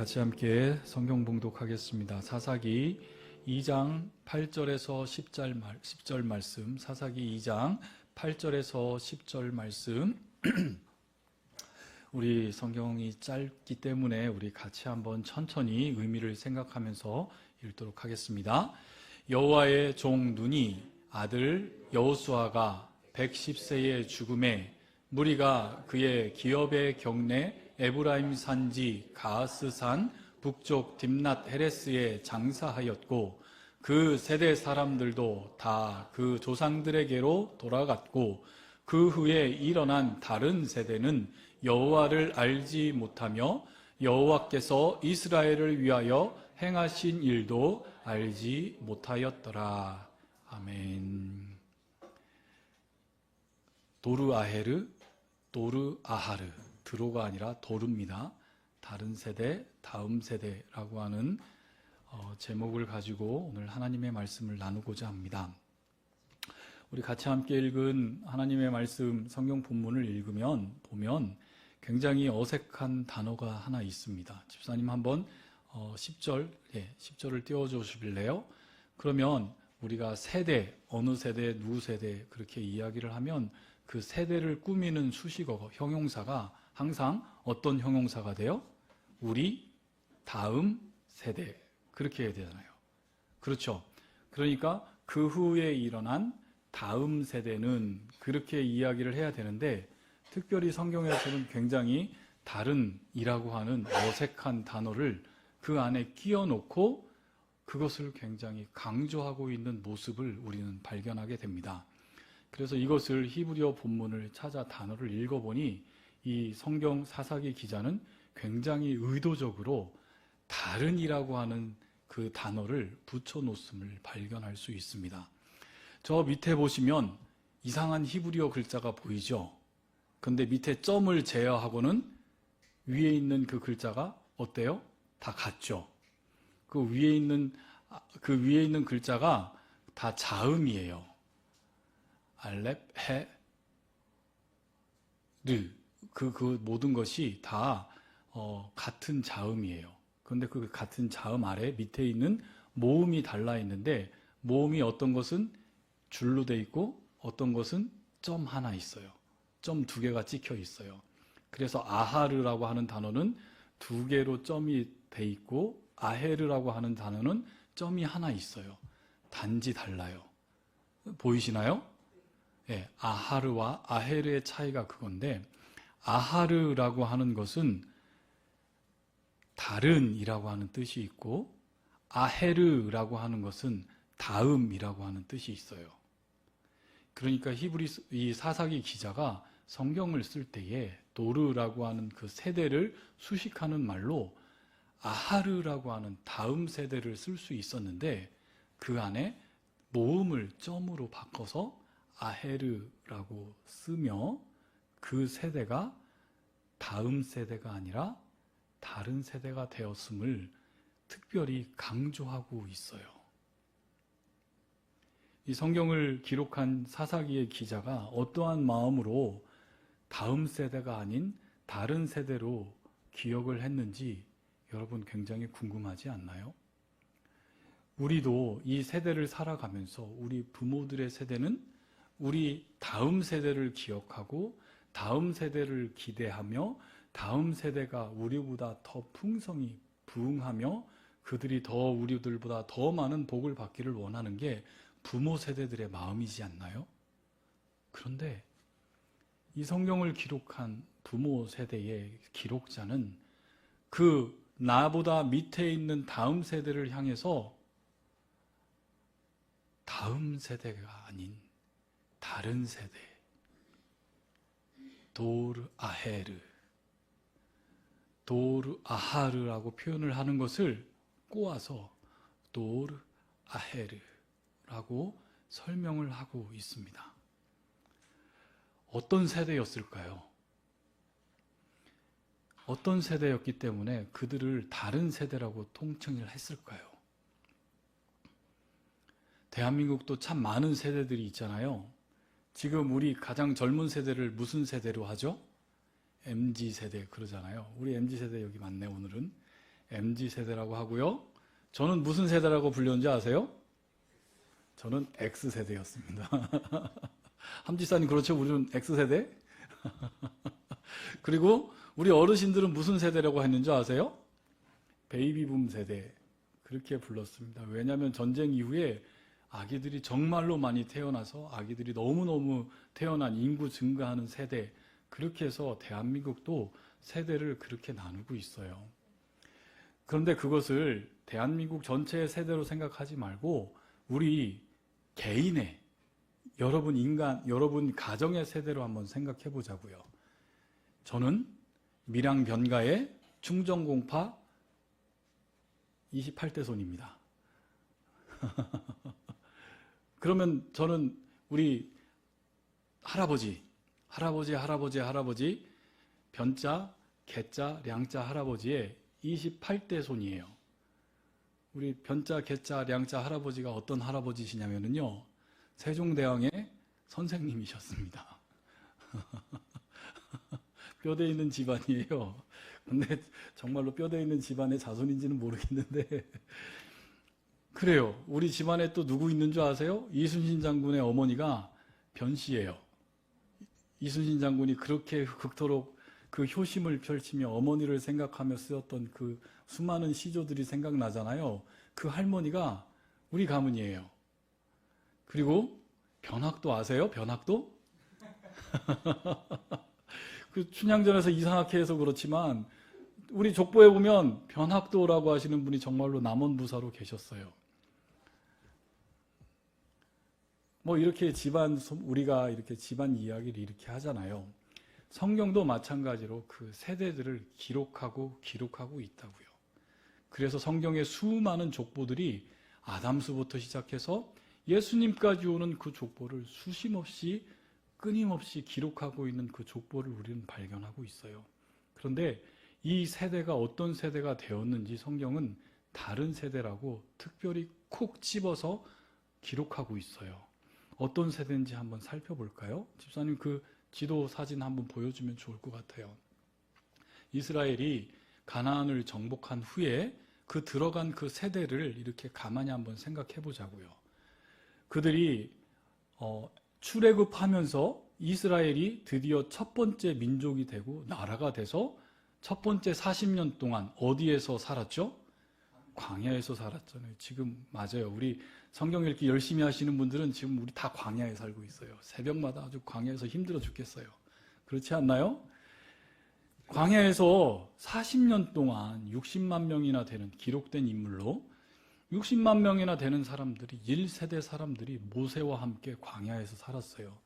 같이 함께 성경 봉독하겠습니다. 사사기 2장 8절에서 10절 말씀, 사사기 2장 8절에서 10절 말씀. 우리 성경이 짧기 때문에 우리 같이 한번 천천히 의미를 생각하면서 읽도록 하겠습니다. 여호와의 종 눈이 아들 여호수아가 110세의 죽음에 무리가 그의 기업의 경내 에브라임 산지 가하스산 북쪽 딥낫 헤레스에 장사하였고 그 세대 사람들도 다 그 조상들에게로 돌아갔고 그 후에 일어난 다른 세대는 여호와를 알지 못하며 여호와께서 이스라엘을 위하여 행하신 일도 알지 못하였더라. 아멘. 도르아헤르, 도르아하르, 드로가 아니라 도르입니다. 다른 세대, 다음 세대라고 하는 제목을 가지고 오늘 하나님의 말씀을 나누고자 합니다. 우리 같이 함께 읽은 하나님의 말씀 성경 본문을 보면 굉장히 어색한 단어가 하나 있습니다. 집사님 한번 10절을 띄워줘 주실래요? 그러면 우리가 세대, 어느 세대, 누구 세대 그렇게 이야기를 하면 그 세대를 꾸미는 수식어, 형용사가 항상 어떤 형용사가 돼요? 우리 다음 세대, 그렇게 해야 되잖아요. 그렇죠? 그러니까 그 후에 일어난 다음 세대는 그렇게 이야기를 해야 되는데, 특별히 성경에서는 굉장히 다른 이라고 하는 어색한 단어를 그 안에 끼워 놓고 그것을 굉장히 강조하고 있는 모습을 우리는 발견하게 됩니다. 그래서 이것을 히브리어 본문을 찾아 단어를 읽어보니 이 성경 사사기 기자는 굉장히 의도적으로 다른이라고 하는 그 단어를 붙여놓음을 발견할 수 있습니다. 저 밑에 보시면 이상한 히브리어 글자가 보이죠? 근데 밑에 점을 제어하고는 위에 있는 그 글자가 어때요? 다 같죠? 그 위에 있는 글자가 다 자음이에요. 알렙, 해, 르. 그 모든 것이 다 같은 자음이에요. 그런데 그 같은 자음 아래 밑에 있는 모음이 달라 있는데, 모음이 어떤 것은 줄로 돼 있고 어떤 것은 점 하나 있어요. 점 2개가 찍혀 있어요. 그래서 아하르라고 하는 단어는 2개로 점이 돼 있고 아헤르라고 하는 단어는 점이 하나 있어요. 단지 달라요. 보이시나요? 네, 아하르와 아헤르의 차이가 그건데, 아하르라고 하는 것은 다른이라고 하는 뜻이 있고 아헤르라고 하는 것은 다음이라고 하는 뜻이 있어요. 그러니까 이 사사기 기자가 성경을 쓸 때에 도르라고 하는 그 세대를 수식하는 말로 아하르라고 하는 다음 세대를 쓸 수 있었는데, 그 안에 모음을 점으로 바꿔서 아헤르라고 쓰며 그 세대가 다음 세대가 아니라 다른 세대가 되었음을 특별히 강조하고 있어요. 이 성경을 기록한 사사기의 기자가 어떠한 마음으로 다음 세대가 아닌 다른 세대로 기억을 했는지 여러분 굉장히 궁금하지 않나요? 우리도 이 세대를 살아가면서 우리 부모들의 세대는 우리 다음 세대를 기억하고 다음 세대를 기대하며 다음 세대가 우리보다 더 풍성히 부흥하며 그들이 더 우리들보다 더 많은 복을 받기를 원하는 게 부모 세대들의 마음이지 않나요? 그런데 이 성경을 기록한 부모 세대의 기록자는 그 나보다 밑에 있는 다음 세대를 향해서 다음 세대가 아닌 다른 세대, 도르아헤르, 도르아하르라고 표현을 하는 것을 꼬아서 도르아헤르라고 설명을 하고 있습니다. 어떤 세대였을까요? 어떤 세대였기 때문에 그들을 다른 세대라고 통칭을 했을까요? 대한민국도 참 많은 세대들이 있잖아요. 지금 우리 가장 젊은 세대를 무슨 세대로 하죠? MZ세대 그러잖아요. 우리 MZ세대 여기 많네 오늘은. MZ세대라고 하고요. 저는 무슨 세대라고 불렸는지 아세요? 저는 X세대였습니다. 함지사님 그렇죠? 우리는 X세대? 그리고 우리 어르신들은 무슨 세대라고 했는지 아세요? 베이비붐 세대. 그렇게 불렀습니다. 왜냐하면 전쟁 이후에 아기들이 정말로 많이 태어나서 아기들이 너무너무 태어난 인구 증가하는 세대, 그렇게 해서 대한민국도 세대를 그렇게 나누고 있어요. 그런데 그것을 대한민국 전체의 세대로 생각하지 말고 우리 개인의, 여러분 인간, 여러분 가정의 세대로 한번 생각해 보자고요. 저는 밀양 변가의 충정공파 28대 손입니다. 그러면 저는 우리 할아버지, 변자, 개자, 량자 할아버지의 28대 손이에요. 우리 변자, 개자, 량자 할아버지가 어떤 할아버지시냐면요, 세종대왕의 선생님이셨습니다. 뼈대 있는 집안이에요. 근데 정말로 뼈대 있는 집안의 자손인지는 모르겠는데 그래요. 우리 집안에 또 누구 있는 줄 아세요? 이순신 장군의 어머니가 변씨예요. 이순신 장군이 그렇게 극토록 그 효심을 펼치며 어머니를 생각하며 쓰였던 그 수많은 시조들이 생각나잖아요. 그 할머니가 우리 가문이에요. 그리고 변학도 아세요? 변학도? 그 춘향전에서 이상하게 해서 그렇지만 우리 족보에 보면 변학도라고 하시는 분이 정말로 남원부사로 계셨어요. 뭐 이렇게 우리가 이렇게 집안 이야기를 이렇게 하잖아요. 성경도 마찬가지로 그 세대들을 기록하고 있다고요. 그래서 성경의 수많은 족보들이 아담수부터 시작해서 예수님까지 오는 그 족보를 수심없이 끊임없이 기록하고 있는 그 족보를 우리는 발견하고 있어요. 그런데 이 세대가 어떤 세대가 되었는지 성경은 다른 세대라고 특별히 콕 집어서 기록하고 있어요. 어떤 세대인지 한번 살펴볼까요? 집사님 그 지도 사진 한번 보여주면 좋을 것 같아요. 이스라엘이 가나안을 정복한 후에 그 들어간 그 세대를 이렇게 가만히 한번 생각해 보자고요. 그들이 출애굽하면서 이스라엘이 드디어 첫 번째 민족이 되고 나라가 돼서 첫 번째 40년 동안 어디에서 살았죠? 광야에서 살았잖아요. 지금 맞아요. 우리 성경 읽기 열심히 하시는 분들은 지금 우리 다 광야에 살고 있어요. 새벽마다 아주 광야에서 힘들어 죽겠어요. 그렇지 않나요? 광야에서 40년 동안 60만 명이나 되는 기록된 인물로 60만 명이나 되는 사람들이 1세대 사람들이 모세와 함께 광야에서 살았어요.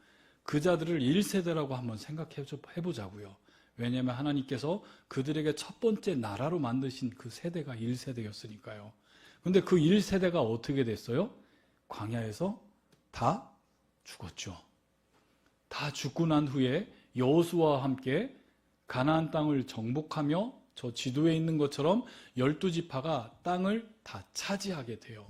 그 자들을 1세대라고 한번 생각해 보자고요. 왜냐하면 하나님께서 그들에게 첫 번째 나라로 만드신 그 세대가 1세대였으니까요. 그런데 그 1세대가 어떻게 됐어요? 광야에서 다 죽었죠. 다 죽고 난 후에 여호수아와 함께 가나안 땅을 정복하며 저 지도에 있는 것처럼 12지파가 땅을 다 차지하게 돼요.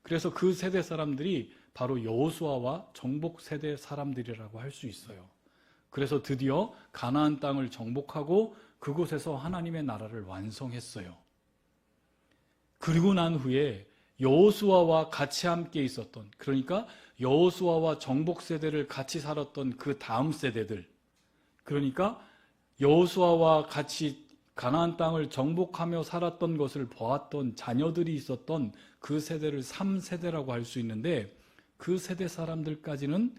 그래서 그 세대 사람들이 바로 여호수아와 정복 세대 사람들이라고 할 수 있어요. 그래서 드디어 가나안 땅을 정복하고 그곳에서 하나님의 나라를 완성했어요. 그리고 난 후에 여호수아와 같이 함께 있었던, 그러니까 여호수아와 정복 세대를 같이 살았던 그 다음 세대들, 그러니까 여호수아와 같이 가나안 땅을 정복하며 살았던 것을 보았던 자녀들이 있었던 그 세대를 3세대라고 할 수 있는데, 그 세대 사람들까지는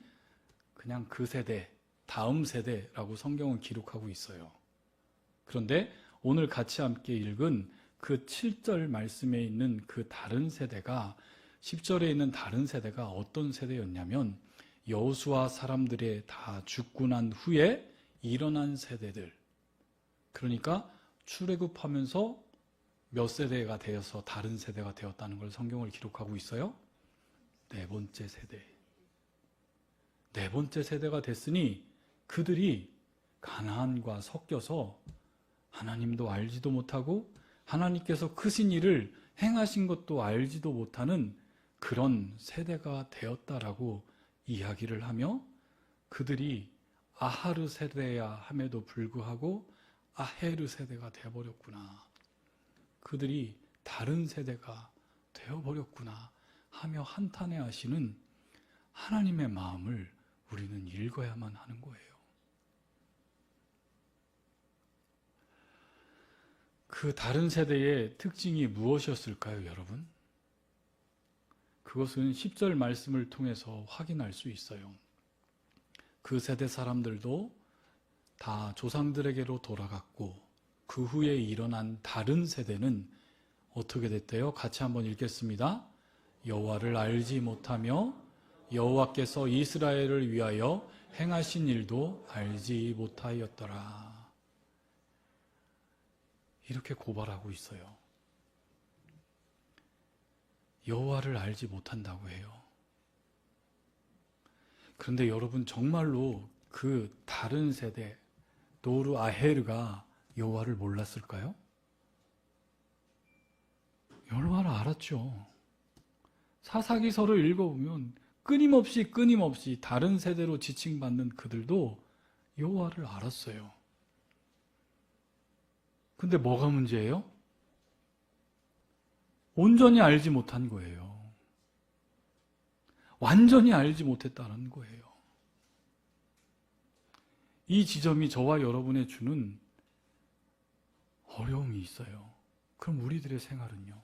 그냥 그 세대, 다음 세대라고 성경은 기록하고 있어요. 그런데 오늘 같이 함께 읽은 그 7절 말씀에 있는 그 다른 세대가, 10절에 있는 다른 세대가 어떤 세대였냐면 여호수아 사람들이 다 죽고 난 후에 일어난 세대들, 그러니까 출애굽하면서 몇 세대가 되어서 다른 세대가 되었다는 걸 성경을 기록하고 있어요. 네 번째 세대. 네 번째 세대가 됐으니 그들이 가나안과 섞여서 하나님도 알지도 못하고 하나님께서 크신 일을 행하신 것도 알지도 못하는 그런 세대가 되었다라고 이야기를 하며, 그들이 아하르 세대야 함에도 불구하고 아헤르 세대가 되어버렸구나. 그들이 다른 세대가 되어버렸구나 하며 한탄해하시는 하나님의 마음을 우리는 읽어야만 하는 거예요. 그 다른 세대의 특징이 무엇이었을까요, 여러분? 그것은 10절 말씀을 통해서 확인할 수 있어요. 그 세대 사람들도 다 조상들에게로 돌아갔고 그 후에 일어난 다른 세대는 어떻게 됐대요? 같이 한번 읽겠습니다. 여호와를 알지 못하며 여호와께서 이스라엘을 위하여 행하신 일도 알지 못하였더라. 이렇게 고발하고 있어요. 여호와를 알지 못한다고 해요. 그런데 여러분, 정말로 그 다른 세대 노르 아헤르가 여호와를 몰랐을까요? 여호와를 알았죠. 사사기서를 읽어보면 끊임없이 다른 세대로 지칭받는 그들도 여호와를 알았어요. 근데 뭐가 문제예요? 온전히 알지 못한 거예요. 완전히 알지 못했다는 거예요. 이 지점이 저와 여러분에 주는 어려움이 있어요. 그럼 우리들의 생활은요?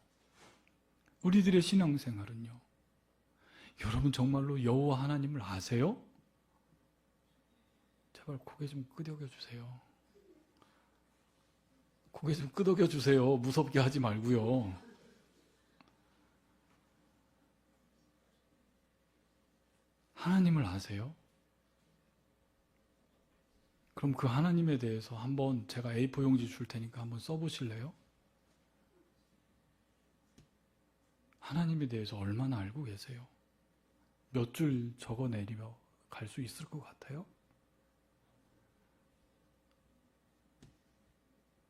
우리들의 신앙생활은요? 여러분 정말로 여호와 하나님을 아세요? 제발 고개 좀 끄덕여 주세요. 고개 좀 끄덕여 주세요. 무섭게 하지 말고요. 하나님을 아세요? 그럼 그 하나님에 대해서 한번 제가 A4 용지 줄 테니까 한번 써보실래요? 하나님에 대해서 얼마나 알고 계세요? 몇 줄 적어내리며 갈 수 있을 것 같아요?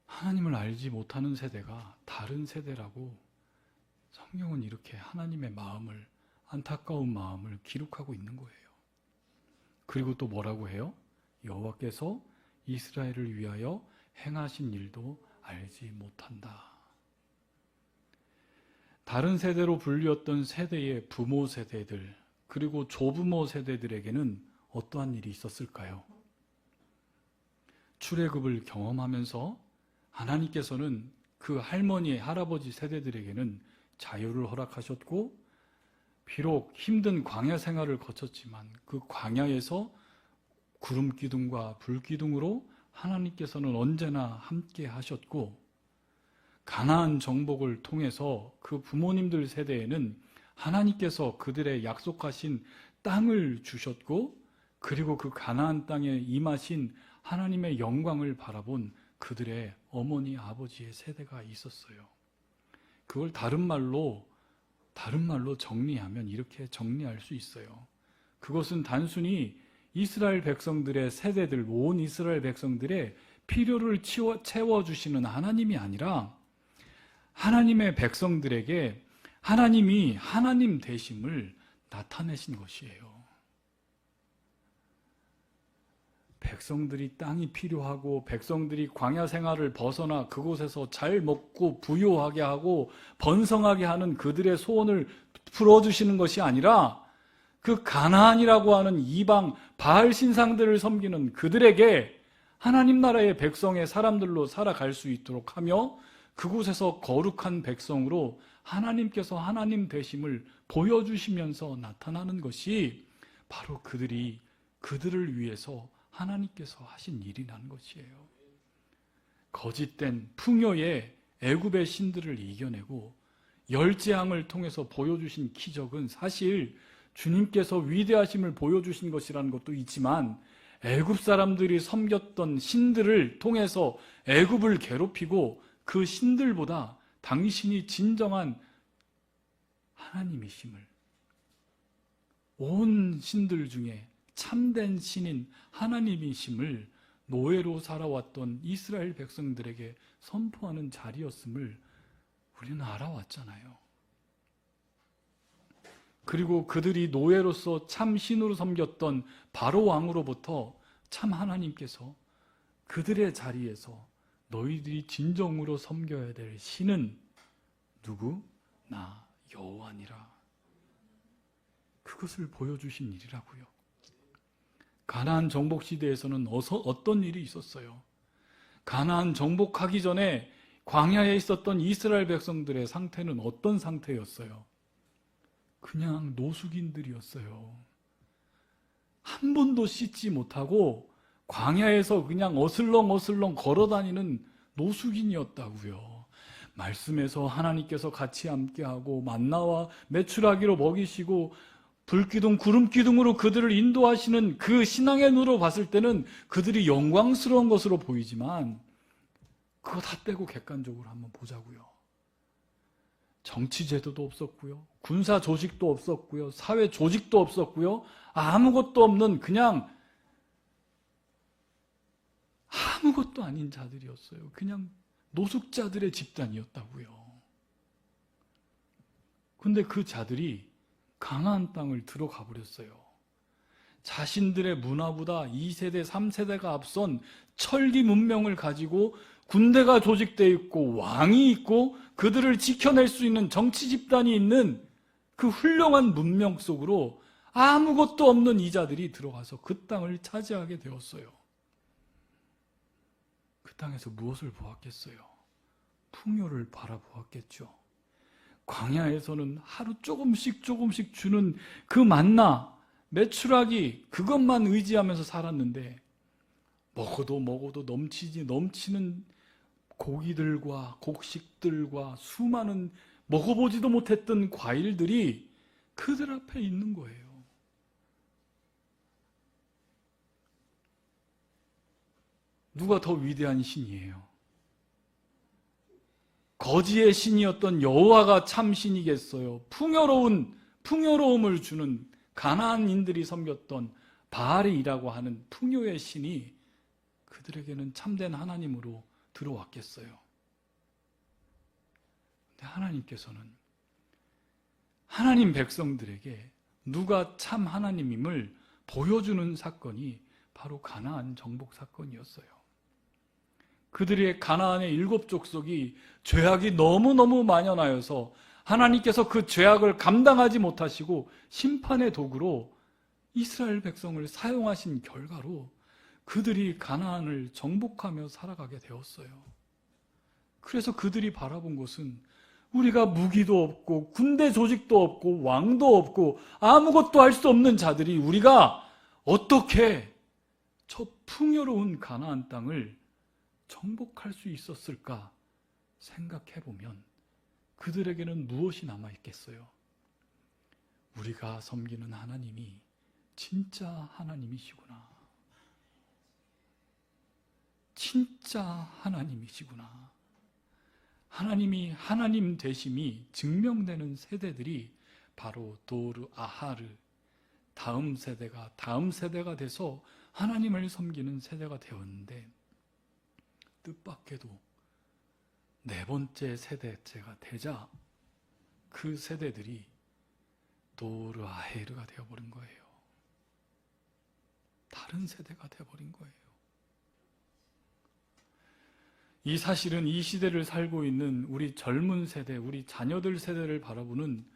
하나님을 알지 못하는 세대가 다른 세대라고 성경은 이렇게 하나님의 마음을, 안타까운 마음을 기록하고 있는 거예요. 그리고 또 뭐라고 해요? 여호와께서 이스라엘을 위하여 행하신 일도 알지 못한다. 다른 세대로 불리웠던 세대의 부모 세대들, 그리고 조부모 세대들에게는 어떠한 일이 있었을까요? 출애굽을 경험하면서 하나님께서는 그 할머니, 할아버지 세대들에게는 자유를 허락하셨고, 비록 힘든 광야 생활을 거쳤지만 그 광야에서 구름 기둥과 불 기둥으로 하나님께서는 언제나 함께 하셨고, 가나안 정복을 통해서 그 부모님들 세대에는 하나님께서 그들의 약속하신 땅을 주셨고, 그리고 그 가나안 땅에 임하신 하나님의 영광을 바라본 그들의 어머니, 아버지의 세대가 있었어요. 그걸 다른 말로 정리하면 이렇게 정리할 수 있어요. 그것은 단순히 이스라엘 백성들의 세대들, 온 이스라엘 백성들의 필요를 채워주시는 하나님이 아니라 하나님의 백성들에게 하나님이 하나님 되심을 나타내신 것이에요. 백성들이 땅이 필요하고 백성들이 광야 생활을 벗어나 그곳에서 잘 먹고 부유하게 하고 번성하게 하는 그들의 소원을 풀어주시는 것이 아니라 그 가나안이라고 하는 이방 바알 신상들을 섬기는 그들에게 하나님 나라의 백성의 사람들로 살아갈 수 있도록 하며 그곳에서 거룩한 백성으로 하나님께서 하나님 되심을 보여주시면서 나타나는 것이 바로 그들을 위해서 하나님께서 하신 일이라는 것이에요. 거짓된 풍요의 애굽의 신들을 이겨내고 열재앙을 통해서 보여주신 기적은 사실 주님께서 위대하심을 보여주신 것이라는 것도 있지만, 애굽 사람들이 섬겼던 신들을 통해서 애굽을 괴롭히고 그 신들보다 당신이 진정한 하나님이심을, 온 신들 중에 참된 신인 하나님이심을 노예로 살아왔던 이스라엘 백성들에게 선포하는 자리였음을 우리는 알아왔잖아요. 그리고 그들이 노예로서 참 신으로 섬겼던 바로 왕으로부터 참 하나님께서 그들의 자리에서 너희들이 진정으로 섬겨야 될 신은 누구? 나 여호와니라. 그것을 보여주신 일이라고요. 가나안 정복 시대에서는 어떤 일이 있었어요? 가나안 정복하기 전에 광야에 있었던 이스라엘 백성들의 상태는 어떤 상태였어요? 그냥 노숙인들이었어요. 한 번도 씻지 못하고 광야에서 그냥 어슬렁어슬렁 걸어다니는 노숙인이었다고요. 말씀에서 하나님께서 같이 함께하고 만나와 메추라기로 먹이시고 불기둥 구름기둥으로 그들을 인도하시는 그 신앙의 눈으로 봤을 때는 그들이 영광스러운 것으로 보이지만 그거 다 빼고 객관적으로 한번 보자고요. 정치 제도도 없었고요. 군사 조직도 없었고요. 사회 조직도 없었고요. 아무것도 없는 그냥 아무것도 아닌 자들이었어요. 그냥 노숙자들의 집단이었다고요. 근데 그 자들이 가나안 땅을 들어가 버렸어요. 자신들의 문화보다 2세대, 3세대가 앞선 철기 문명을 가지고 군대가 조직되어 있고 왕이 있고 그들을 지켜낼 수 있는 정치 집단이 있는 그 훌륭한 문명 속으로 아무것도 없는 이자들이 들어가서 그 땅을 차지하게 되었어요. 그 땅에서 무엇을 보았겠어요? 풍요를 바라보았겠죠. 광야에서는 하루 조금씩 주는 그 만나, 메추라기 그것만 의지하면서 살았는데 먹어도 넘치는 고기들과 곡식들과 수많은 먹어보지도 못했던 과일들이 그들 앞에 있는 거예요. 누가 더 위대한 신이에요? 거지의 신이었던 여호와가 참 신이겠어요? 풍요로움을 주는 가나안인들이 섬겼던 바알이라고 하는 풍요의 신이 그들에게는 참된 하나님으로 들어왔겠어요? 근데 하나님께서는 하나님 백성들에게 누가 참 하나님임을 보여주는 사건이 바로 가나안 정복 사건이었어요. 그들의 가나안의 7족속이 죄악이 너무너무 만연하여서 하나님께서 그 죄악을 감당하지 못하시고 심판의 도구로 이스라엘 백성을 사용하신 결과로 그들이 가나안을 정복하며 살아가게 되었어요. 그래서 그들이 바라본 것은 우리가 무기도 없고 군대 조직도 없고 왕도 없고 아무것도 할 수 없는 자들이 우리가 어떻게 저 풍요로운 가나안 땅을 정복할 수 있었을까 생각해보면 그들에게는 무엇이 남아있겠어요? 우리가 섬기는 하나님이 진짜 하나님이시구나. 진짜 하나님이시구나. 하나님이 하나님 되심이 증명되는 세대들이 바로 도르 아하르, 다음 세대가 돼서 하나님을 섬기는 세대가 되었는데 뜻밖에도 4번째 세대째가 되자 그 세대들이 도르 아헤르가 되어버린 거예요. 다른 세대가 되어버린 거예요. 이 사실은 이 시대를 살고 있는 우리 젊은 세대, 우리 자녀들 세대를 바라보는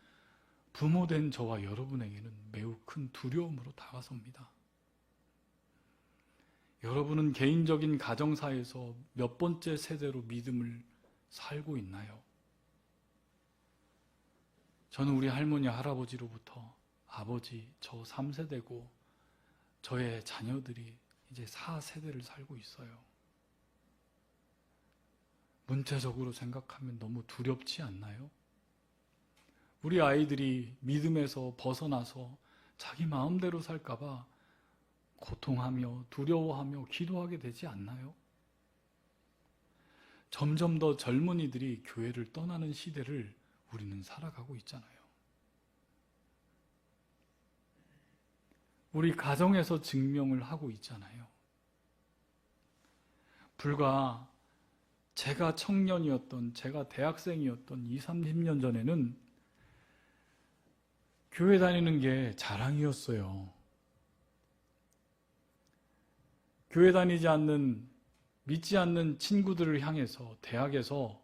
부모된 저와 여러분에게는 매우 큰 두려움으로 다가섭니다. 여러분은 개인적인 가정사에서 몇 번째 세대로 믿음을 살고 있나요? 저는 우리 할머니, 할아버지로부터 아버지, 저 3세대고 저의 자녀들이 이제 4세대를 살고 있어요. 문체적으로 생각하면 너무 두렵지 않나요? 우리 아이들이 믿음에서 벗어나서 자기 마음대로 살까봐 고통하며 두려워하며 기도하게 되지 않나요? 점점 더 젊은이들이 교회를 떠나는 시대를 우리는 살아가고 있잖아요. 우리 가정에서 증명을 하고 있잖아요. 불과 제가 청년이었던, 제가 대학생이었던 20, 30년 전에는 교회 다니는 게 자랑이었어요. 교회 다니지 않는 믿지 않는 친구들을 향해서 대학에서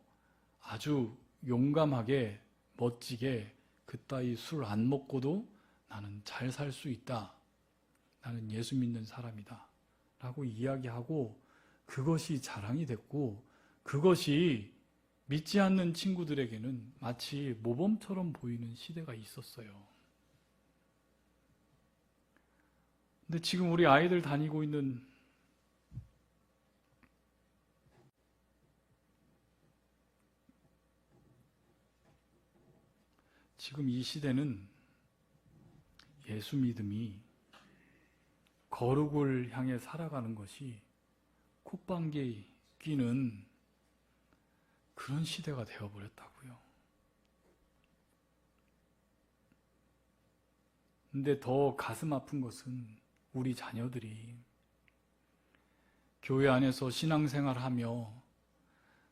아주 용감하게 멋지게 그따위 술 안 먹고도 나는 잘 살 수 있다. 나는 예수 믿는 사람이다. 라고 이야기하고 그것이 자랑이 됐고 그것이 믿지 않는 친구들에게는 마치 모범처럼 보이는 시대가 있었어요. 근데 지금 우리 아이들 다니고 있는 지금 이 시대는 예수 믿음이 거룩을 향해 살아가는 것이 콧방귀에 끼는 그런 시대가 되어버렸다고요. 근데 더 가슴 아픈 것은 우리 자녀들이 교회 안에서 신앙생활하며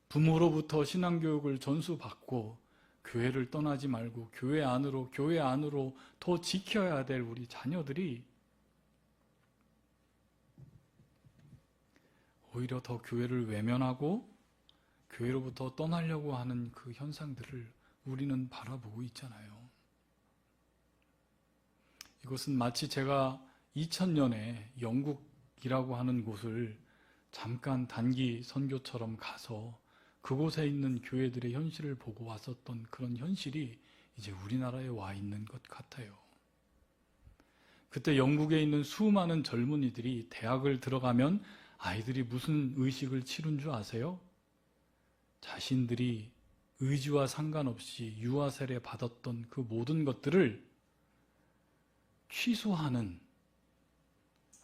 부모로부터 신앙교육을 전수받고 교회를 떠나지 말고 교회 안으로 더 지켜야 될 우리 자녀들이 오히려 더 교회를 외면하고 교회로부터 떠나려고 하는 그 현상들을 우리는 바라보고 있잖아요. 이것은 마치 제가 2000년에 영국이라고 하는 곳을 잠깐 단기 선교처럼 가서 그곳에 있는 교회들의 현실을 보고 왔었던 그런 현실이 이제 우리나라에 와 있는 것 같아요. 그때 영국에 있는 수많은 젊은이들이 대학을 들어가면 아이들이 무슨 의식을 치른 줄 아세요? 자신들이 의지와 상관없이 유아 세례 받았던 그 모든 것들을 취소하는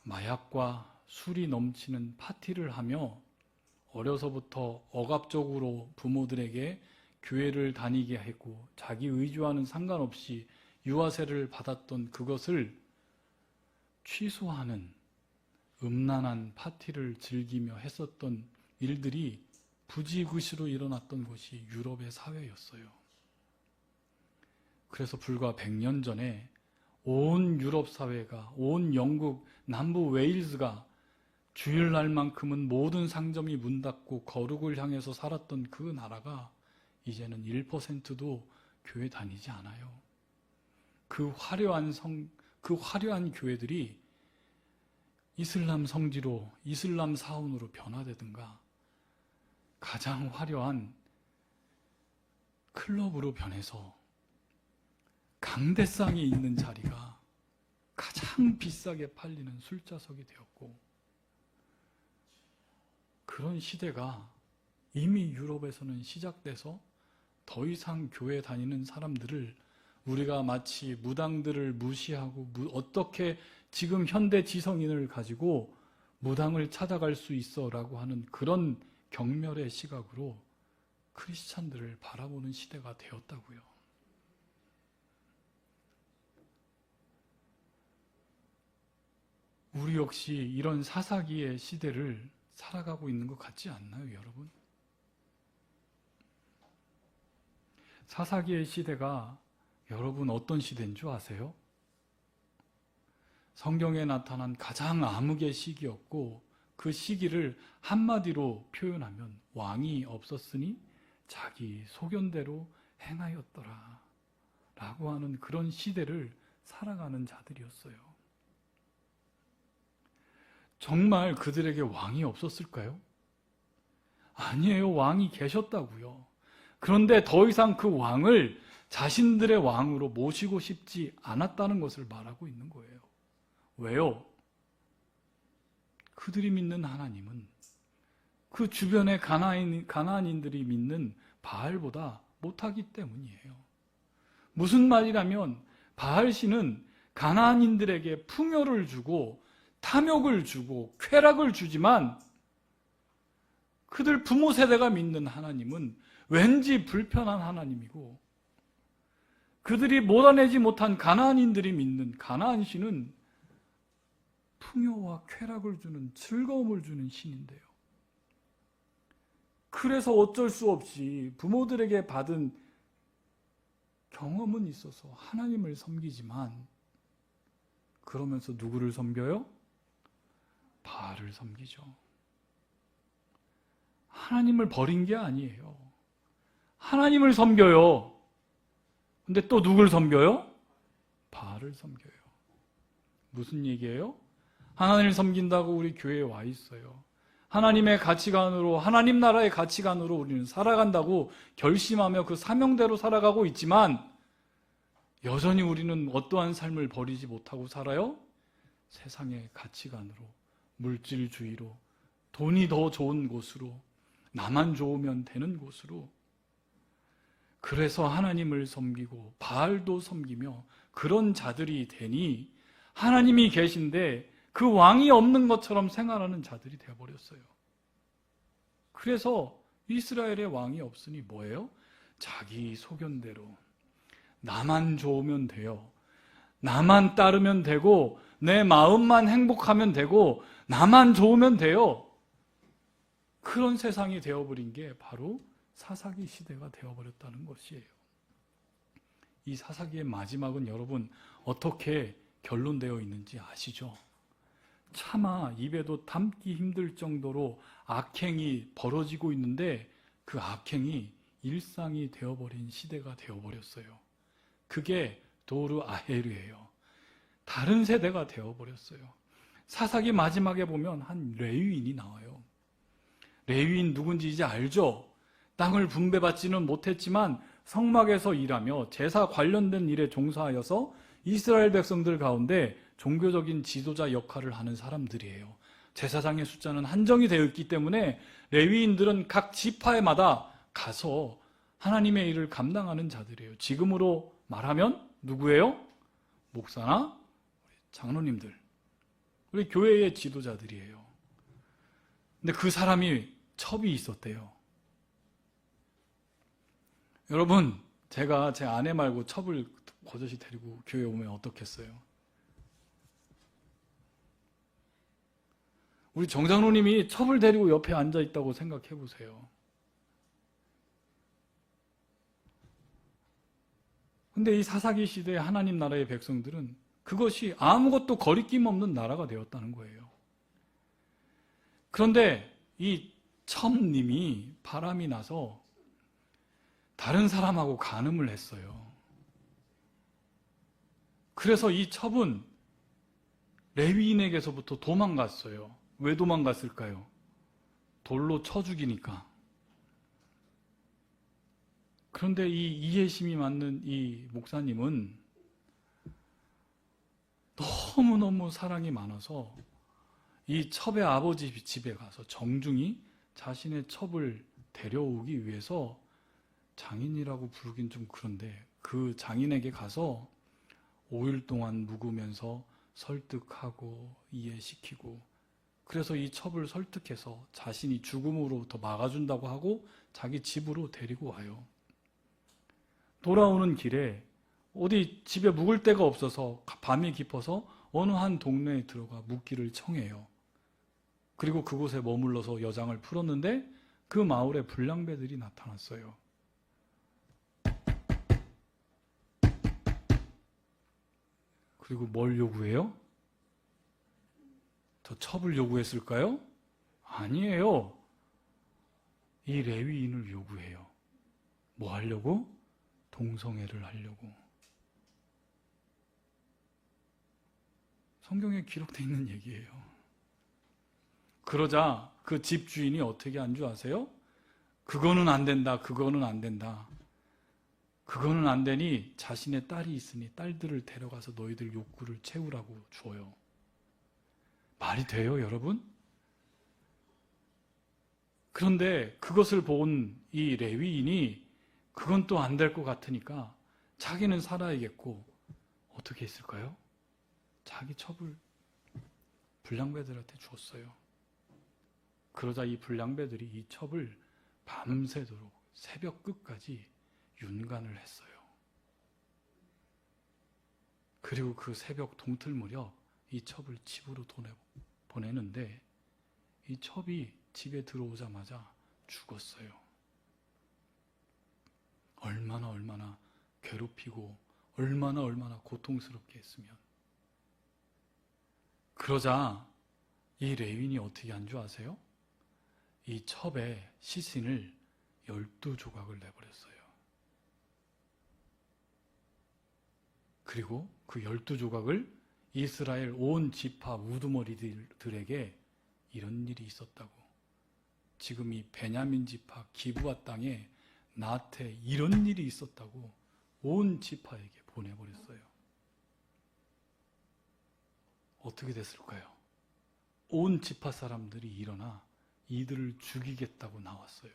마약과 술이 넘치는 파티를 하며 어려서부터 억압적으로 부모들에게 교회를 다니게 했고 자기 의지와는 상관없이 유아 세례를 받았던 그것을 취소하는 음란한 파티를 즐기며 했었던 일들이 부지구시로 일어났던 것이 유럽의 사회였어요. 그래서 불과 100년 전에 온 유럽 사회가, 온 영국 남부 웨일즈가 주일날만큼은 모든 상점이 문 닫고 거룩을 향해서 살았던 그 나라가 이제는 1%도 교회 다니지 않아요. 그 화려한 교회들이 이슬람 성지로, 이슬람 사원으로 변화되든가 가장 화려한 클럽으로 변해서 강대상이 있는 자리가 가장 비싸게 팔리는 술자석이 되었고 그런 시대가 이미 유럽에서는 시작돼서 더 이상 교회 다니는 사람들을 우리가 마치 무당들을 무시하고 어떻게 지금 현대 지성인을 가지고 무당을 찾아갈 수 있어 라고 하는 그런 경멸의 시각으로 크리스찬들을 바라보는 시대가 되었다고요. 우리 역시 이런 사사기의 시대를 살아가고 있는 것 같지 않나요, 여러분? 사사기의 시대가 여러분 어떤 시대인 줄 아세요? 성경에 나타난 가장 암흑의 시기였고 그 시기를 한마디로 표현하면 왕이 없었으니 자기 소견대로 행하였더라 라고 하는 그런 시대를 살아가는 자들이었어요. 정말 그들에게 왕이 없었을까요? 아니에요. 왕이 계셨다고요. 그런데 더 이상 그 왕을 자신들의 왕으로 모시고 싶지 않았다는 것을 말하고 있는 거예요. 왜요? 그들이 믿는 하나님은 그 주변의 가나안인들이 믿는 바알보다 못하기 때문이에요. 무슨 말이라면 바알신은 가나안인들에게 풍요를 주고 탐욕을 주고 쾌락을 주지만 그들 부모 세대가 믿는 하나님은 왠지 불편한 하나님이고 그들이 몰아내지 못한 가나안인들이 믿는 가나안신은 풍요와 쾌락을 주는 즐거움을 주는 신인데요. 그래서 어쩔 수 없이 부모들에게 받은 경험은 있어서 하나님을 섬기지만 그러면서 누구를 섬겨요? 바알을 섬기죠. 하나님을 버린 게 아니에요. 하나님을 섬겨요. 근데 또 누굴 섬겨요? 바알을 섬겨요. 무슨 얘기예요? 하나님을 섬긴다고 우리 교회에 와 있어요. 하나님의 가치관으로, 하나님 나라의 가치관으로 우리는 살아간다고 결심하며 그 사명대로 살아가고 있지만 여전히 우리는 어떠한 삶을 버리지 못하고 살아요? 세상의 가치관으로, 물질주의로, 돈이 더 좋은 곳으로, 나만 좋으면 되는 곳으로. 그래서 하나님을 섬기고 바알도 섬기며 그런 자들이 되니 하나님이 계신데 그 왕이 없는 것처럼 생활하는 자들이 되어버렸어요. 그래서 이스라엘의 왕이 없으니 뭐예요? 자기 소견대로 나만 좋으면 돼요. 나만 따르면 되고 내 마음만 행복하면 되고 나만 좋으면 돼요. 그런 세상이 되어버린 게 바로 사사기 시대가 되어버렸다는 것이에요. 이 사사기의 마지막은 여러분 어떻게 결론되어 있는지 아시죠? 차마 입에도 담기 힘들 정도로 악행이 벌어지고 있는데 그 악행이 일상이 되어버린 시대가 되어버렸어요. 그게 도르 아헬이에요. 다른 세대가 되어버렸어요. 사사기 마지막에 보면 한 레위인이 나와요. 레위인 누군지 이제 알죠? 땅을 분배받지는 못했지만 성막에서 일하며 제사 관련된 일에 종사하여서 이스라엘 백성들 가운데 종교적인 지도자 역할을 하는 사람들이에요. 제사장의 숫자는 한정이 되어 있기 때문에 레위인들은 각 지파에마다 가서 하나님의 일을 감당하는 자들이에요. 지금으로 말하면 누구예요? 목사나 장로님들, 우리 교회의 지도자들이에요. 근데 그 사람이 첩이 있었대요. 여러분, 제가 제 아내 말고 첩을 거저시 데리고 교회에 오면 어떻겠어요? 우리 정장로님이 첩을 데리고 옆에 앉아 있다고 생각해 보세요. 근데 이 사사기 시대의 하나님 나라의 백성들은 그것이 아무것도 거리낌 없는 나라가 되었다는 거예요. 그런데 이 첩님이 바람이 나서 다른 사람하고 간음을 했어요. 그래서 이 첩은 레위인에게서부터 도망갔어요. 왜 도망갔을까요? 돌로 쳐 죽이니까. 그런데 이 이해심이 많는 이 목사님은 너무너무 사랑이 많아서 이 첩의 아버지 집에 가서 정중히 자신의 첩을 데려오기 위해서, 장인이라고 부르긴 좀 그런데 그 장인에게 가서 5일 동안 묵으면서 설득하고 이해시키고, 그래서 이 첩을 설득해서 자신이 죽음으로부터 막아준다고 하고 자기 집으로 데리고 와요. 돌아오는 길에 어디 집에 묵을 데가 없어서 밤이 깊어서 어느 한 동네에 들어가 묵기를 청해요. 그리고 그곳에 머물러서 여장을 풀었는데 그 마을에 불량배들이 나타났어요. 그리고 뭘 요구해요? 저 첩을 요구했을까요? 아니에요. 이 레위인을 요구해요. 뭐 하려고? 동성애를 하려고. 성경에 기록되어 있는 얘기예요. 그러자 그 집주인이 어떻게 한 줄 아세요? 그거는 안 된다, 그거는 안 된다. 그거는 안 되니 자신의 딸이 있으니 딸들을 데려가서 너희들 욕구를 채우라고 줘요. 말이 돼요, 여러분? 그런데 그것을 본 이 레위인이 그건 또 안 될 것 같으니까 자기는 살아야겠고 어떻게 했을까요? 자기 첩을 불량배들한테 주었어요. 그러자 이 불량배들이 이 첩을 밤새도록 새벽 끝까지 윤간을 했어요. 그리고 그 새벽 동틀 무렵 이 첩을 집으로 보내는데 이 첩이 집에 들어오자마자 죽었어요. 얼마나 괴롭히고 얼마나 고통스럽게 했으면. 그러자 이 레위인이 어떻게 한 줄 아세요? 이 첩의 시신을 12조각을 내버렸어요. 그리고 그 12조각을 이스라엘 온 지파 우두머리들에게 이런 일이 있었다고, 지금 이 베냐민 지파 기브아 땅에 나한테 이런 일이 있었다고 온 지파에게 보내버렸어요. 어떻게 됐을까요? 온 지파 사람들이 일어나 이들을 죽이겠다고 나왔어요.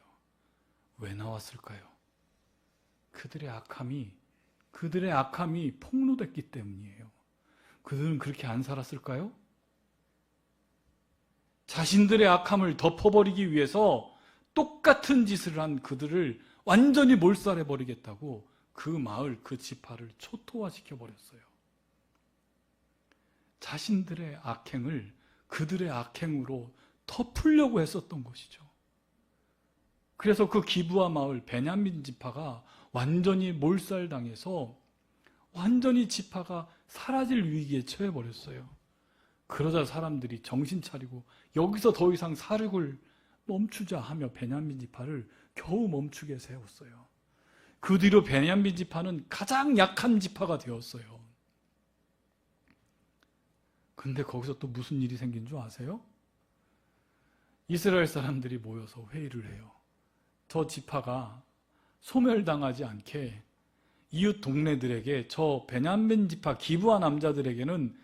왜 나왔을까요? 그들의 악함이 폭로됐기 때문이에요. 그들은 그렇게 안 살았을까요? 자신들의 악함을 덮어버리기 위해서 똑같은 짓을 한 그들을 완전히 몰살해버리겠다고 그 마을, 그 지파를 초토화시켜버렸어요. 자신들의 악행을 그들의 악행으로 덮으려고 했었던 것이죠. 그래서 그 기브아 마을 베냐민 지파가 완전히 몰살당해서 완전히 지파가 사라질 위기에 처해버렸어요. 그러자 사람들이 정신 차리고 여기서 더 이상 사륙을 멈추자 하며 베냐민 지파를 겨우 멈추게 세웠어요. 그 뒤로 베냐민 지파는 가장 약한 지파가 되었어요. 근데 거기서 또 무슨 일이 생긴 줄 아세요? 이스라엘 사람들이 모여서 회의를 해요. 저 지파가 소멸당하지 않게 이웃 동네들에게 저 베냐민 지파 기브아 남자들에게는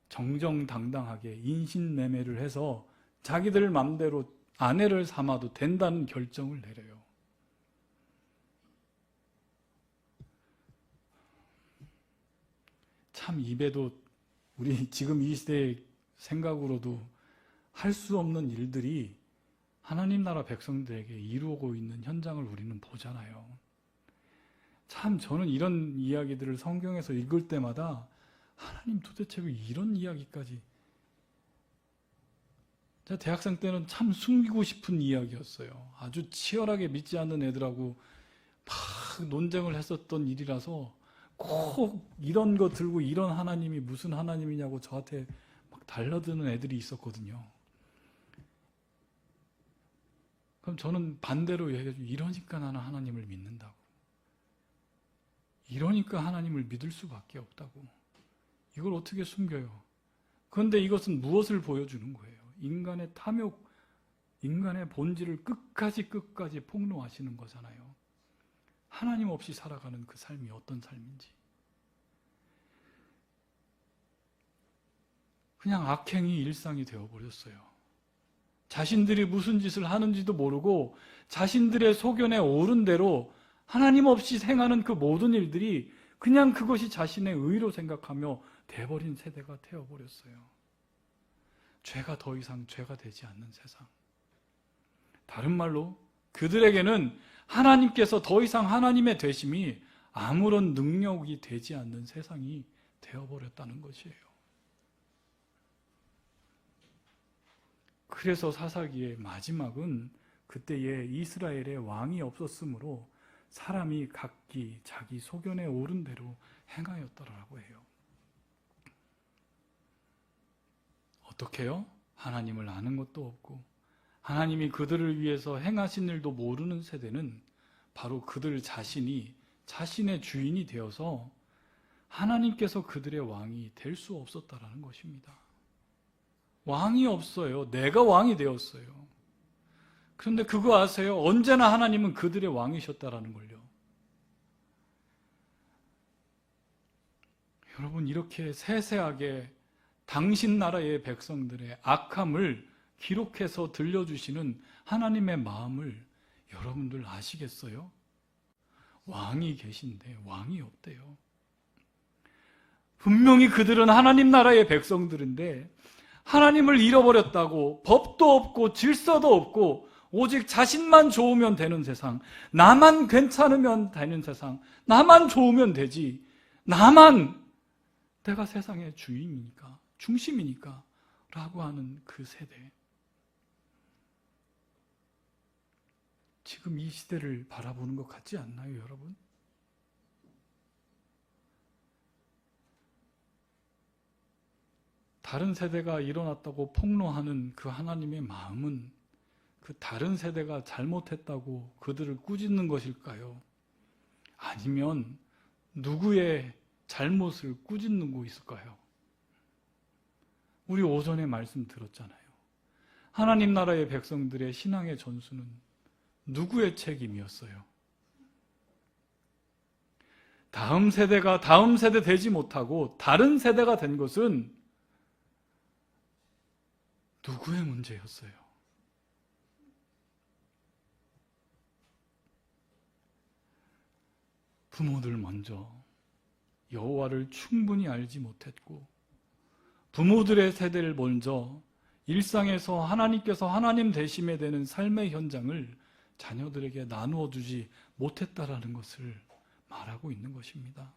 정정당당하게 인신매매를 해서 자기들 맘대로 아내를 삼아도 된다는 결정을 내려요. 참 입에도 우리 지금 이 시대의 생각으로도 할 수 없는 일들이 하나님 나라 백성들에게 이루어지고 있는 현장을 우리는 보잖아요. 참 저는 이런 이야기들을 성경에서 읽을 때마다 하나님 도대체 왜 이런 이야기까지, 제가 대학생 때는 참 숨기고 싶은 이야기였어요. 아주 치열하게 믿지 않는 애들하고 막 논쟁을 했었던 일이라서 꼭 이런 거 들고 이런 하나님이 무슨 하나님이냐고 저한테 막 달라드는 애들이 있었거든요. 그럼 저는 반대로 얘기해가지고, 이러니까 나는 하나님을 믿는다고, 이러니까 하나님을 믿을 수밖에 없다고, 이걸 어떻게 숨겨요? 그런데 이것은 무엇을 보여주는 거예요? 인간의 탐욕, 인간의 본질을 끝까지 폭로하시는 거잖아요. 하나님 없이 살아가는 그 삶이 어떤 삶인지. 그냥 악행이 일상이 되어버렸어요. 자신들이 무슨 짓을 하는지도 모르고 자신들의 소견에 옳은 대로 하나님 없이 행하는 그 모든 일들이 그냥 그것이 자신의 의로 생각하며 돼버린 세대가 되어버렸어요. 죄가 더 이상 죄가 되지 않는 세상. 다른 말로 그들에게는 하나님께서 더 이상 하나님의 되심이 아무런 능력이 되지 않는 세상이 되어버렸다는 것이에요. 그래서 사사기의 마지막은 그때에 이스라엘의 왕이 없었으므로 사람이 각기 자기 소견에 옳은 대로 행하였더라고 해요. 어떻게 해요? 하나님을 아는 것도 없고 하나님이 그들을 위해서 행하신 일도 모르는 세대는 바로 그들 자신이 자신의 주인이 되어서 하나님께서 그들의 왕이 될 수 없었다라는 것입니다. 왕이 없어요. 내가 왕이 되었어요. 그런데 그거 아세요? 언제나 하나님은 그들의 왕이셨다라는 걸요. 여러분, 이렇게 세세하게 당신 나라의 백성들의 악함을 기록해서 들려주시는 하나님의 마음을 여러분들 아시겠어요? 왕이 계신데 왕이 없대요. 분명히 그들은 하나님 나라의 백성들인데 하나님을 잃어버렸다고, 법도 없고 질서도 없고 오직 자신만 좋으면 되는 세상, 나만 괜찮으면 되는 세상, 나만 좋으면 되지, 나만 내가 세상의 주인이니까, 중심이니까 라고 하는 그 세대. 지금 이 시대를 바라보는 것 같지 않나요, 여러분? 다른 세대가 일어났다고 폭로하는 그 하나님의 마음은 그 다른 세대가 잘못했다고 그들을 꾸짖는 것일까요? 아니면 누구의 잘못을 꾸짖는 있을까요? 우리 오전에 말씀 들었잖아요. 하나님 나라의 백성들의 신앙의 전수는 누구의 책임이었어요? 다음 세대가 다음 세대 되지 못하고 다른 세대가 된 것은 누구의 문제였어요? 부모들 먼저 여호와를 충분히 알지 못했고, 부모들의 세대를 먼저 일상에서 하나님께서 하나님 되심에 대한 삶의 현장을 자녀들에게 나누어 주지 못했다라는 것을 말하고 있는 것입니다.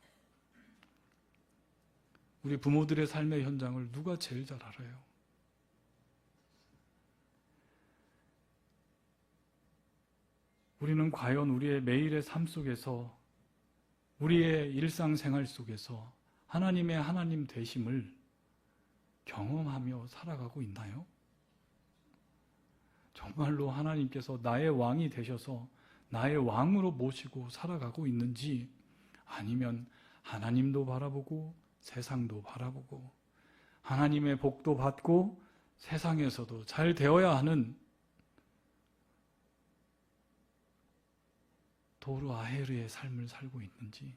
우리 부모들의 삶의 현장을 누가 제일 잘 알아요? 우리는 과연 우리의 매일의 삶 속에서, 우리의 일상생활 속에서 하나님의 하나님 되심을 경험하며 살아가고 있나요? 정말로 하나님께서 나의 왕이 되셔서 나의 왕으로 모시고 살아가고 있는지, 아니면 하나님도 바라보고 세상도 바라보고 하나님의 복도 받고 세상에서도 잘 되어야 하는 도루 아헤르의 삶을 살고 있는지,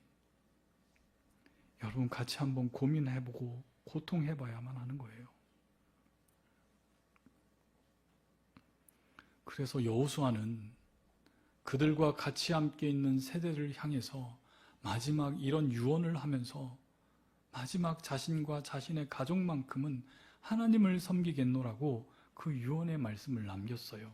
여러분 같이 한번 고민해보고 고통해봐야만 하는 거예요. 그래서 여호수아는 그들과 같이 함께 있는 세대를 향해서 마지막 이런 유언을 하면서 마지막 자신과 자신의 가족만큼은 하나님을 섬기겠노라고 그 유언의 말씀을 남겼어요.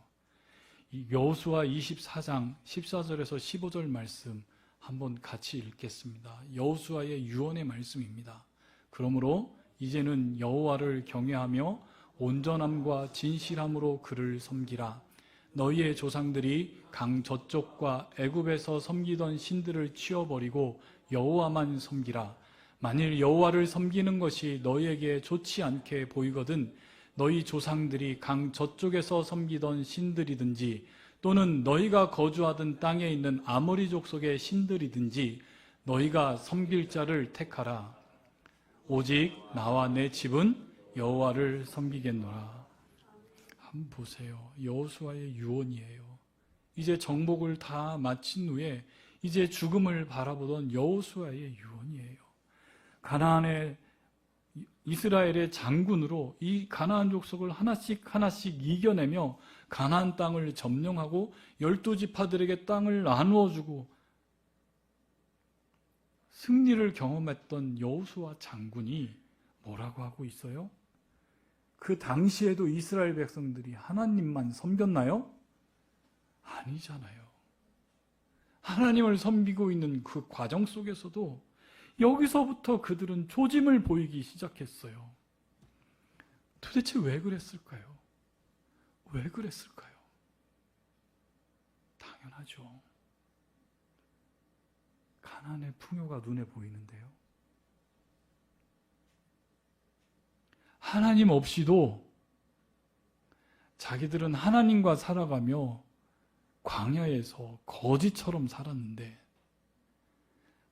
이 여호수아 24장 14절에서 15절 말씀 한번 같이 읽겠습니다. 여호수아의 유언의 말씀입니다. 그러므로 이제는 여호와를 경외하며 온전함과 진실함으로 그를 섬기라. 너희의 조상들이 강 저쪽과 애굽에서 섬기던 신들을 치워버리고 여호와만 섬기라. 만일 여호와를 섬기는 것이 너희에게 좋지 않게 보이거든 너희 조상들이 강 저쪽에서 섬기던 신들이든지 또는 너희가 거주하던 땅에 있는 아모리 족속의 신들이든지 너희가 섬길 자를 택하라. 오직 나와 내 집은 여호와를 섬기겠노라. 한번 보세요. 여호수아의 유언이에요. 이제 정복을 다 마친 후에 이제 죽음을 바라보던 여호수아의 유언이에요. 가나안의 이스라엘의 장군으로 이 가나안 족속을 하나씩 이겨내며 가나안 땅을 점령하고 12지파들에게 땅을 나누어 주고 승리를 경험했던 여호수아 장군이 뭐라고 하고 있어요? 그 당시에도 이스라엘 백성들이 하나님만 섬겼나요? 아니잖아요. 하나님을 섬기고 있는 그 과정 속에서도 여기서부터 그들은 조짐을 보이기 시작했어요. 도대체 왜 그랬을까요? 왜 그랬을까요? 당연하죠. 가나안의 풍요가 눈에 보이는데요. 하나님 없이도 자기들은 하나님과 살아가며 광야에서 거지처럼 살았는데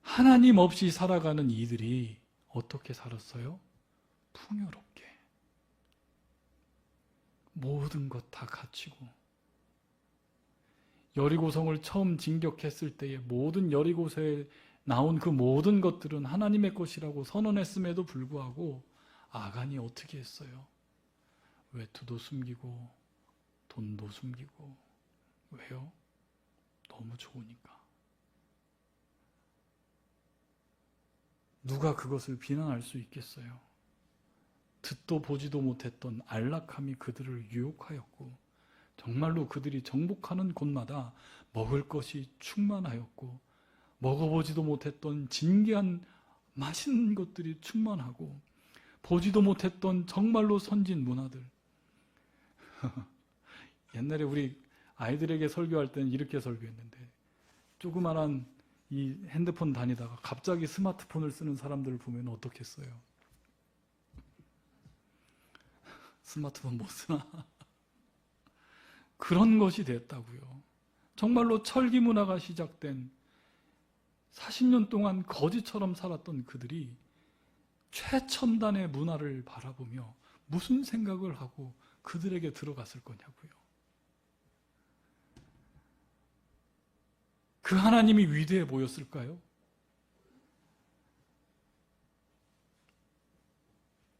하나님 없이 살아가는 이들이 어떻게 살았어요? 풍요롭게. 모든 것 다 갖추고. 여리고성을 처음 진격했을 때에 모든 여리고서에 나온 그 모든 것들은 하나님의 것이라고 선언했음에도 불구하고 아간이 어떻게 했어요? 외투도 숨기고 돈도 숨기고. 왜요? 너무 좋으니까. 누가 그것을 비난할 수 있겠어요? 듣도 보지도 못했던 안락함이 그들을 유혹하였고 정말로 그들이 정복하는 곳마다 먹을 것이 충만하였고 먹어보지도 못했던 진귀한 맛있는 것들이 충만하고 보지도 못했던 정말로 선진 문화들. 옛날에 우리 아이들에게 설교할 때는 이렇게 설교했는데 조그만한 이 핸드폰 다니다가 갑자기 스마트폰을 쓰는 사람들을 보면 어떻겠어요? 스마트폰 못 쓰나? 그런 것이 됐다고요. 정말로 철기 문화가 시작된 40년 동안 거지처럼 살았던 그들이 최첨단의 문화를 바라보며 무슨 생각을 하고 그들에게 들어갔을 거냐고요. 그 하나님이 위대해 보였을까요?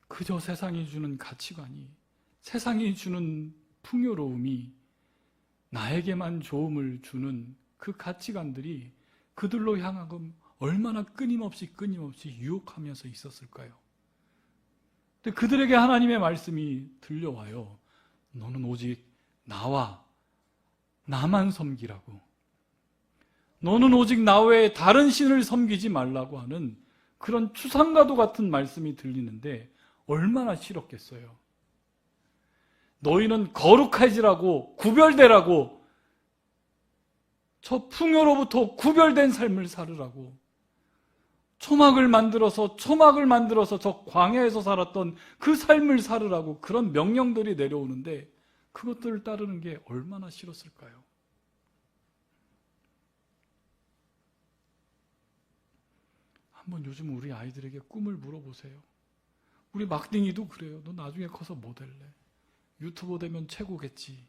그저 세상이 주는 가치관이, 세상이 주는 풍요로움이 나에게만 좋음을 주는 그 가치관들이 그들로 향하금 얼마나 끊임없이 유혹하면서 있었을까요? 근데 그들에게 하나님의 말씀이 들려와요. 너는 오직 나와 나만 섬기라고. 너는 오직 나 외에 다른 신을 섬기지 말라고 하는 그런 추상과도 같은 말씀이 들리는데 얼마나 싫었겠어요. 너희는 거룩해지라고, 구별되라고, 저 풍요로부터 구별된 삶을 살으라고, 초막을 만들어서 저 광야에서 살았던 그 삶을 살으라고 그런 명령들이 내려오는데 그것들을 따르는 게 얼마나 싫었을까요? 한번 요즘 우리 아이들에게 꿈을 물어보세요. 우리 막둥이도 그래요. 너 나중에 커서 뭐 될래? 유튜버 되면 최고겠지.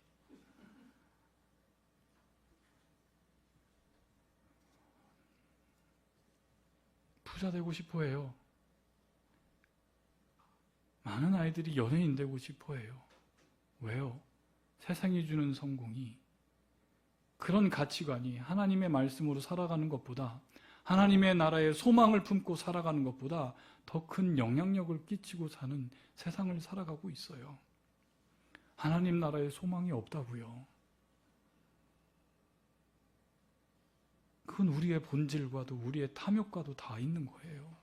부자 되고 싶어 해요. 많은 아이들이 연예인 되고 싶어 해요. 왜요? 세상이 주는 성공이, 그런 가치관이 하나님의 말씀으로 살아가는 것보다, 하나님의 나라에 소망을 품고 살아가는 것보다 더 큰 영향력을 끼치고 사는 세상을 살아가고 있어요. 하나님 나라에 소망이 없다고요. 그건 우리의 본질과도 우리의 탐욕과도 다 있는 거예요.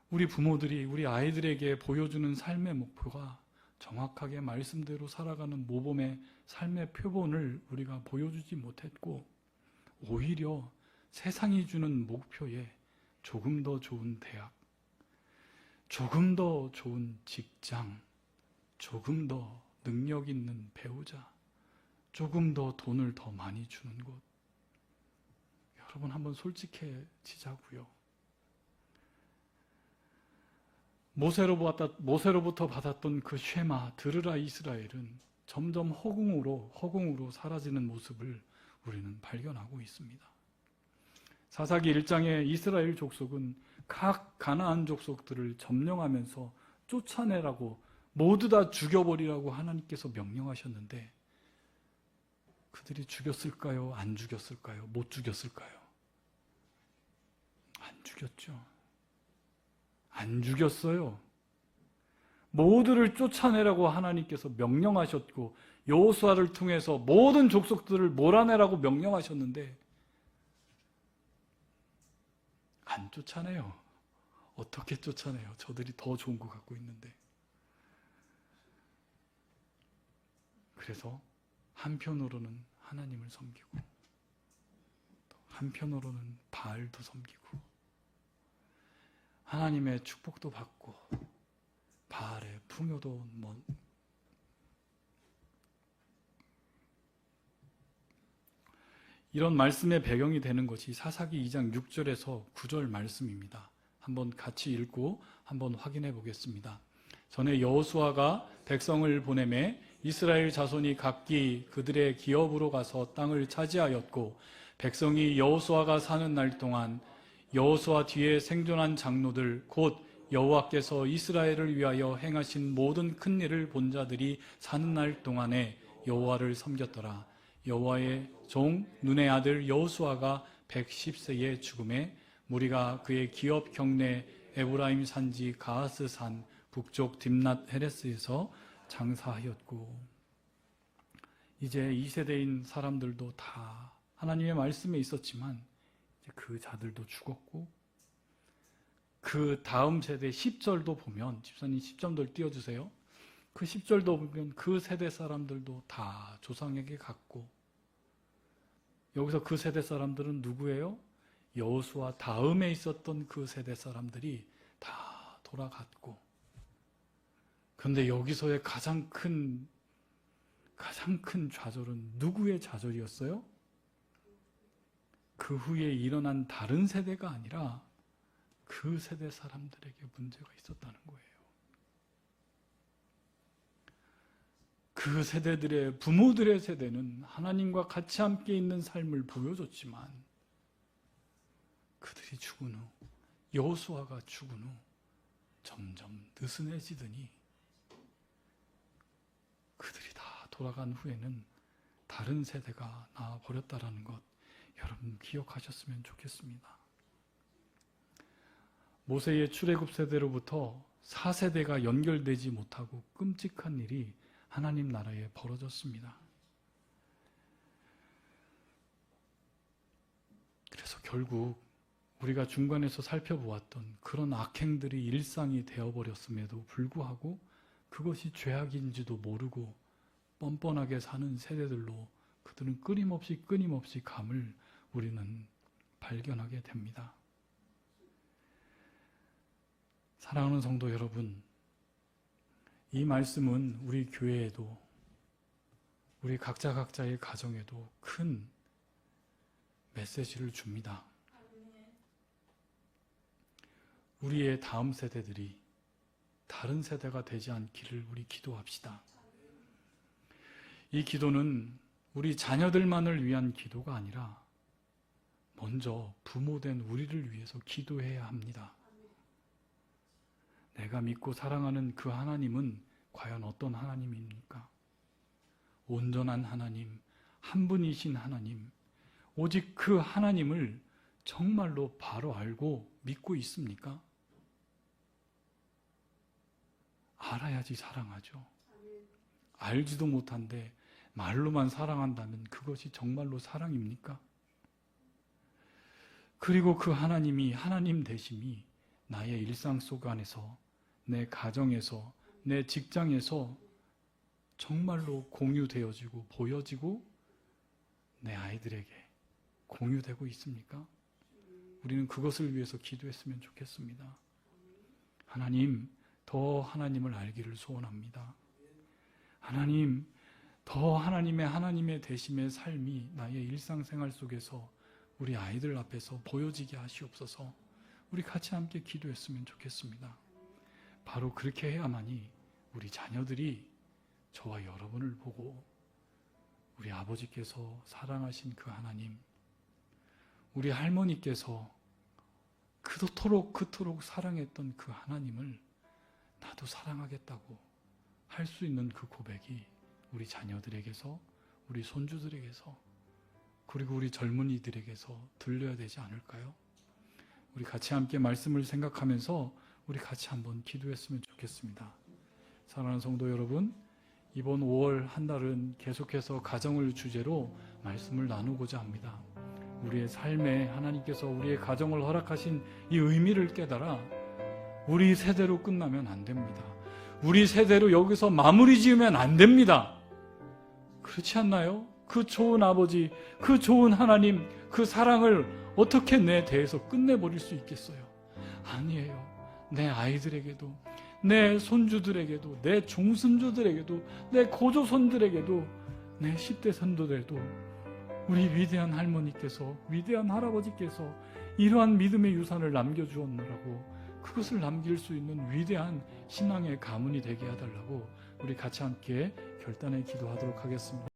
우리 부모들이 우리 아이들에게 보여주는 삶의 목표가 정확하게 말씀대로 살아가는 모범의 삶의 표본을 우리가 보여주지 못했고, 오히려 세상이 주는 목표에 조금 더 좋은 대학, 조금 더 좋은 직장, 조금 더 능력 있는 배우자, 조금 더 돈을 더 많이 주는 곳. 여러분 한번 솔직해지자고요. 모세로부터 받았던 그 쉐마, 들으라 이스라엘은 점점 허공으로 사라지는 모습을 우리는 발견하고 있습니다. 사사기 1장에 이스라엘 족속은 각 가나안 족속들을 점령하면서 쫓아내라고, 모두 다 죽여버리라고 하나님께서 명령하셨는데 그들이 죽였을까요? 안 죽였을까요? 못 죽였을까요? 안 죽였죠. 안 죽였어요. 모두를 쫓아내라고 하나님께서 명령하셨고 여호수아를 통해서 모든 족속들을 몰아내라고 명령하셨는데 안 쫓아내요. 어떻게 쫓아내요? 저들이 더 좋은 거 갖고 있는데. 그래서 한편으로는 하나님을 섬기고 또 한편으로는 바알도 섬기고 하나님의 축복도 받고 바알의 풍요도 이런 말씀의 배경이 되는 것이 사사기 2장 6절에서 9절 말씀입니다. 한번 같이 읽고 한번 확인해 보겠습니다. 전에 여호수아가 백성을 보내매 이스라엘 자손이 각기 그들의 기업으로 가서 땅을 차지하였고, 백성이 여호수아가 사는 날 동안 여호수아 뒤에 생존한 장로들 곧 여호와께서 이스라엘을 위하여 행하신 모든 큰 일을 본 자들이 사는 날 동안에 여호와를 섬겼더라. 여호와의 종 눈의 아들 여호수아가 110세에 죽음에 무리가 그의 기업 경내 에브라임 산지 가하스 산 북쪽 딥낫 헤레스에서 장사하였고, 이제 2세대인 사람들도 다 하나님의 말씀에 있었지만 이제 그 자들도 죽었고, 그 다음 세대 10절도 보면, 집사님 10점들 띄워주세요. 그 10절도 보면 그 세대 사람들도 다 조상에게 갔고, 여기서 그 세대 사람들은 누구예요? 여호수아 다음에 있었던 그 세대 사람들이 다 돌아갔고, 그런데 여기서의 가장 큰 가장 큰 좌절은 누구의 좌절이었어요? 그 후에 일어난 다른 세대가 아니라 그 세대 사람들에게 문제가 있었다는 거예요. 그 세대들의 부모들의 세대는 하나님과 같이 함께 있는 삶을 보여줬지만 그들이 죽은 후, 여호수아가 죽은 후 점점 느슨해지더니 그들이 다 돌아간 후에는 다른 세대가 나와버렸다라는 것, 여러분 기억하셨으면 좋겠습니다. 모세의 출애굽 세대로부터 4세대가 연결되지 못하고 끔찍한 일이 하나님 나라에 벌어졌습니다. 그래서 결국 우리가 중간에서 살펴보았던 그런 악행들이 일상이 되어버렸음에도 불구하고 그것이 죄악인지도 모르고 뻔뻔하게 사는 세대들로 그들은 끊임없이 감을 우리는 발견하게 됩니다. 사랑하는 성도 여러분, 이 말씀은 우리 교회에도 우리 각자의 가정에도 큰 메시지를 줍니다. 우리의 다음 세대들이 다른 세대가 되지 않기를 우리 기도합시다. 이 기도는 우리 자녀들만을 위한 기도가 아니라 먼저 부모된 우리를 위해서 기도해야 합니다. 내가 믿고 사랑하는 그 하나님은 과연 어떤 하나님입니까? 온전한 하나님, 한 분이신 하나님, 오직 그 하나님을 정말로 바로 알고 믿고 있습니까? 알아야지 사랑하죠. 알지도 못한데 말로만 사랑한다면 그것이 정말로 사랑입니까? 그리고 그 하나님이 하나님 되심이 나의 일상 속 안에서, 내 가정에서, 내 직장에서 정말로 공유되어지고 보여지고 내 아이들에게 공유되고 있습니까? 우리는 그것을 위해서 기도했으면 좋겠습니다. 하나님, 더 하나님을 알기를 소원합니다. 하나님, 더 하나님의 되심의 삶이 나의 일상생활 속에서 우리 아이들 앞에서 보여지게 하시옵소서. 우리 같이 함께 기도했으면 좋겠습니다. 바로 그렇게 해야만이 우리 자녀들이 저와 여러분을 보고 우리 아버지께서 사랑하신 그 하나님, 우리 할머니께서 그토록 사랑했던 그 하나님을 나도 사랑하겠다고 할 수 있는 그 고백이 우리 자녀들에게서, 우리 손주들에게서, 그리고 우리 젊은이들에게서 들려야 되지 않을까요? 우리 같이 함께 말씀을 생각하면서 우리 같이 한번 기도했으면 좋겠습니다. 사랑하는 성도 여러분, 이번 5월 한 달은 계속해서 가정을 주제로 말씀을 나누고자 합니다. 우리의 삶에 하나님께서 우리의 가정을 허락하신 이 의미를 깨달아 우리 세대로 끝나면 안 됩니다. 우리 세대로 여기서 마무리 지으면 안 됩니다. 그렇지 않나요? 그 좋은 아버지, 그 좋은 하나님, 그 사랑을 어떻게 내 대해서 끝내버릴 수 있겠어요? 아니에요. 내 아이들에게도, 내 손주들에게도, 내 종손주들에게도, 내 고조손들에게도, 내 10대 선도들도 우리 위대한 할머니께서, 위대한 할아버지께서 이러한 믿음의 유산을 남겨주었느라고 그것을 남길 수 있는 위대한 신앙의 가문이 되게 해달라고 우리 같이 함께 결단에 기도하도록 하겠습니다.